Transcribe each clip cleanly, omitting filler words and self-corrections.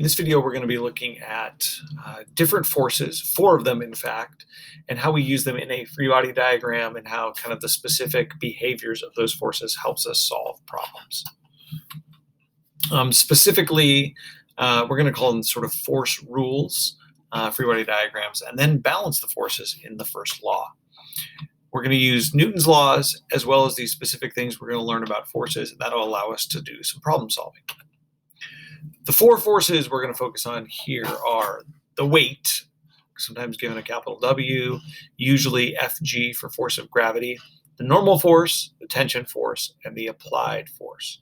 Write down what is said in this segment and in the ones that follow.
In this video, we're going to be looking at different forces, 4 of them in fact, and how we use them in a free body diagram and how kind of the specific behaviors of those forces helps us solve problems. Specifically, we're going to call them sort of force rules, free body diagrams, and then balance the forces in the first law. We're going to use Newton's laws as well as these specific things we're going to learn about forces, and that'll allow us to do some problem solving. The 4 forces we're going to focus on here are the weight, sometimes given a capital W, usually Fg for force of gravity, the normal force, the tension force, and the applied force.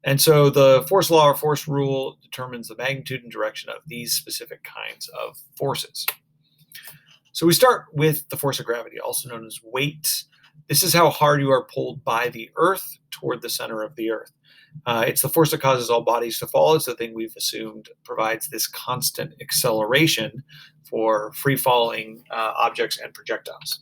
And so the force law or force rule determines the magnitude and direction of these specific kinds of forces. So we start with the force of gravity, also known as weight. This is how hard you are pulled by the Earth toward the center of the Earth. It's the force that causes all bodies to fall. It's the thing we've assumed provides this constant acceleration for free-falling objects and projectiles.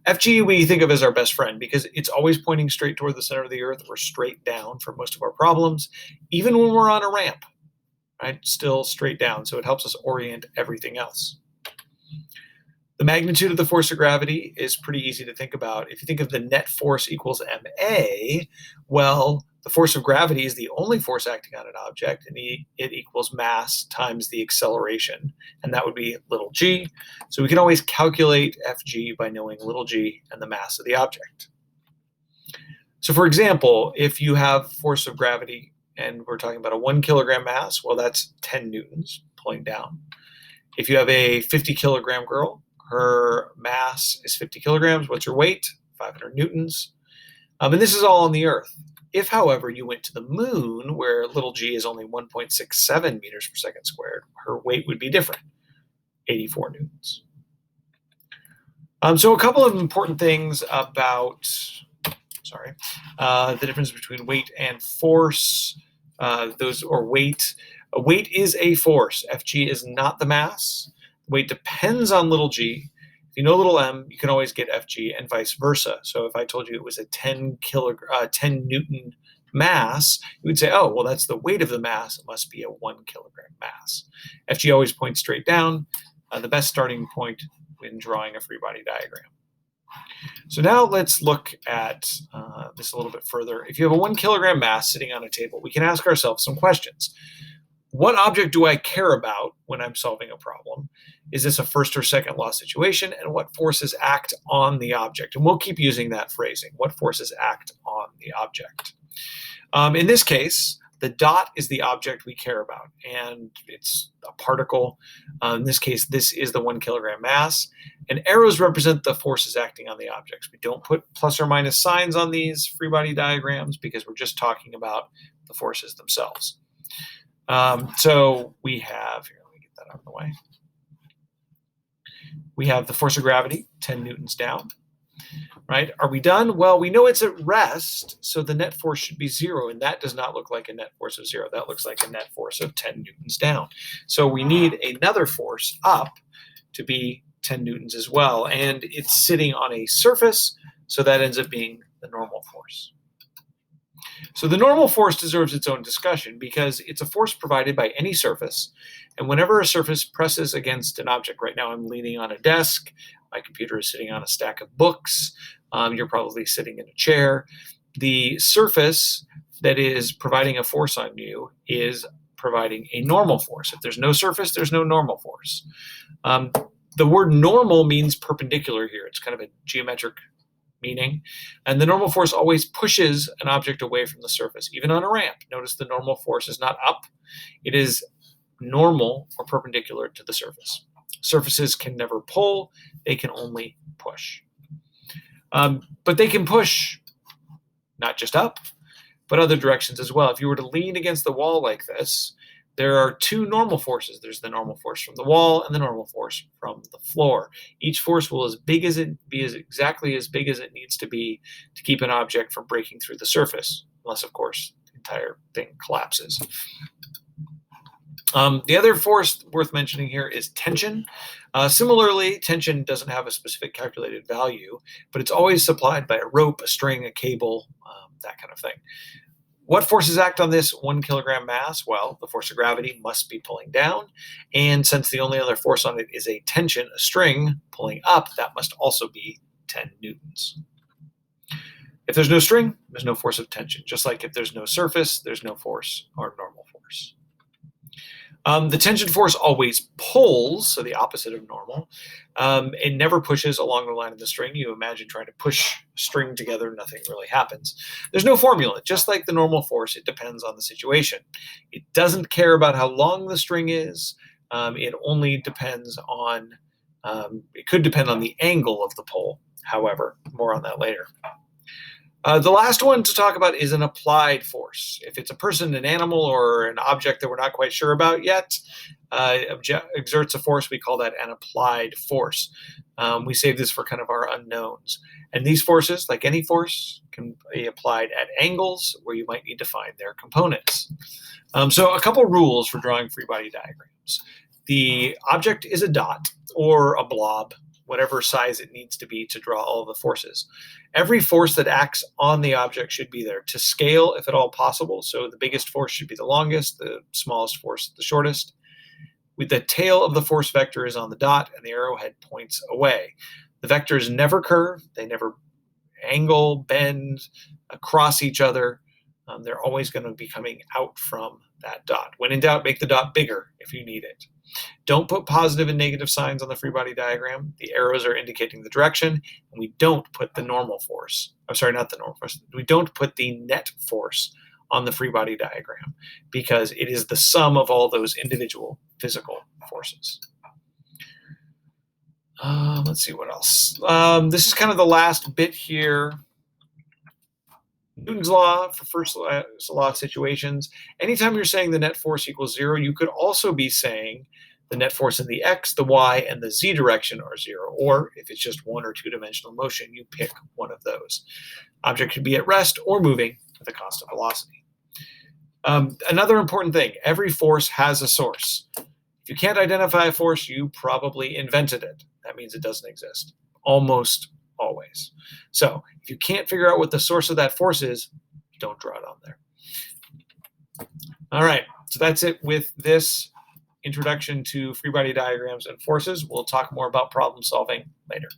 Fg we think of as our best friend because it's always pointing straight toward the center of the Earth or straight down for most of our problems, even when we're on a ramp, right? Still straight down, so it helps us orient everything else. The magnitude of the force of gravity is pretty easy to think about. If you think of the net force equals ma, well, the force of gravity is the only force acting on an object, and it equals mass times the acceleration, and that would be little g. So we can always calculate Fg by knowing little g and the mass of the object. So for example, if you have force of gravity, and we're talking about a 1 kilogram mass, well, that's 10 newtons pulling down. If you have a 50 kilogram girl, her mass is 50 kilograms. What's her weight? 500 newtons. And this is all on the Earth. If, however, you went to the moon, where little g is only 1.67 meters per second squared, her weight would be different, 84 newtons. So a couple of important things about, the difference between weight and force, weight. Weight is a force. Fg is not the mass. Weight depends on little g. If you know little m, you can always get Fg and vice versa. So if I told you it was a 10 Newton mass, you would say, oh, well, that's the weight of the mass. It must be a 1 kilogram mass. Fg always points straight down, the best starting point when drawing a free body diagram. So now let's look at this a little bit further. If you have a 1 kilogram mass sitting on a table, we can ask ourselves some questions. What object do I care about when I'm solving a problem? Is this a first or second law situation? And what forces act on the object? And we'll keep using that phrasing. What forces act on the object? In this case, the dot is the object we care about, and it's a particle. In this case, this is the 1 kilogram mass. And arrows represent the forces acting on the objects. We don't put plus or minus signs on these free body diagrams because we're just talking about the forces themselves. So we have, here, let me get that out of the way. We have the force of gravity, 10 newtons down, right? Are we done? Well, we know it's at rest, so the net force should be 0, and that does not look like a net force of 0. That looks like a net force of 10 newtons down. So we need another force up to be 10 newtons as well, and it's sitting on a surface, so that ends up being the normal force. So the normal force deserves its own discussion because it's a force provided by any surface. And whenever a surface presses against an object, right now I'm leaning on a desk, my computer is sitting on a stack of books, you're probably sitting in a chair. The surface that is providing a force on you is providing a normal force. If there's no surface, there's no normal force. The word normal means perpendicular here. It's kind of a geometric meaning, and the normal force always pushes an object away from the surface, even on a ramp. Notice the normal force is not up, it is normal or perpendicular to the surface. Surfaces can never pull, they can only push. But they can push not just up, but other directions as well. If you were to lean against the wall like this, there are 2 normal forces. There's the normal force from the wall and the normal force from the floor. Each force will be exactly as big as it needs to be to keep an object from breaking through the surface, unless, of course, the entire thing collapses. The other force worth mentioning here is tension. Similarly, tension doesn't have a specific calculated value, but it's always supplied by a rope, a string, a cable, that kind of thing. What forces act on this 1 kilogram mass? Well, the force of gravity must be pulling down. And since the only other force on it is a tension, a string pulling up, that must also be 10 newtons. If there's no string, there's no force of tension. Just like if there's no surface, there's no force or normal force. The tension force always pulls, so the opposite of normal. It never pushes along the line of the string. You imagine trying to push a string together, nothing really happens. There's no formula. Just like the normal force, it depends on the situation. It doesn't care about how long the string is. It only depends on, it could depend on the angle of the pull, however. More on that later. The last one to talk about is an applied force. If it's a person, an animal, or an object that we're not quite sure about yet, exerts a force, we call that an applied force. We save this for kind of our unknowns. And these forces, like any force, can be applied at angles where you might need to find their components. So a couple rules for drawing free body diagrams. The object is a dot or a blob, whatever size it needs to be to draw all of the forces. Every force that acts on the object should be there to scale if at all possible. So the biggest force should be the longest, the smallest force the shortest. With the tail of the force vector is on the dot and the arrowhead points away. The vectors never curve, they never angle, bend, across each other. They're always going to be coming out from that dot. When in doubt, make the dot bigger if you need it. Don't put positive and negative signs on the free body diagram. The arrows are indicating the direction, and we don't put the normal force. I'm sorry, not the normal force. We don't put the net force on the free body diagram because it is the sum of all those individual physical forces. Let's see what else. This is kind of the last bit here. Newton's law for first law situations. Anytime you're saying the net force equals 0, you could also be saying the net force in the x, the y, and the z direction are 0. Or if it's just one or two-dimensional motion, you pick one of those. Object could be at rest or moving with a constant velocity. Another important thing, every force has a source. If you can't identify a force, you probably invented it. That means it doesn't exist. Almost always. So if you can't figure out what the source of that force is, don't draw it on there. All right, so that's it with this introduction to free body diagrams and forces. We'll talk more about problem solving later.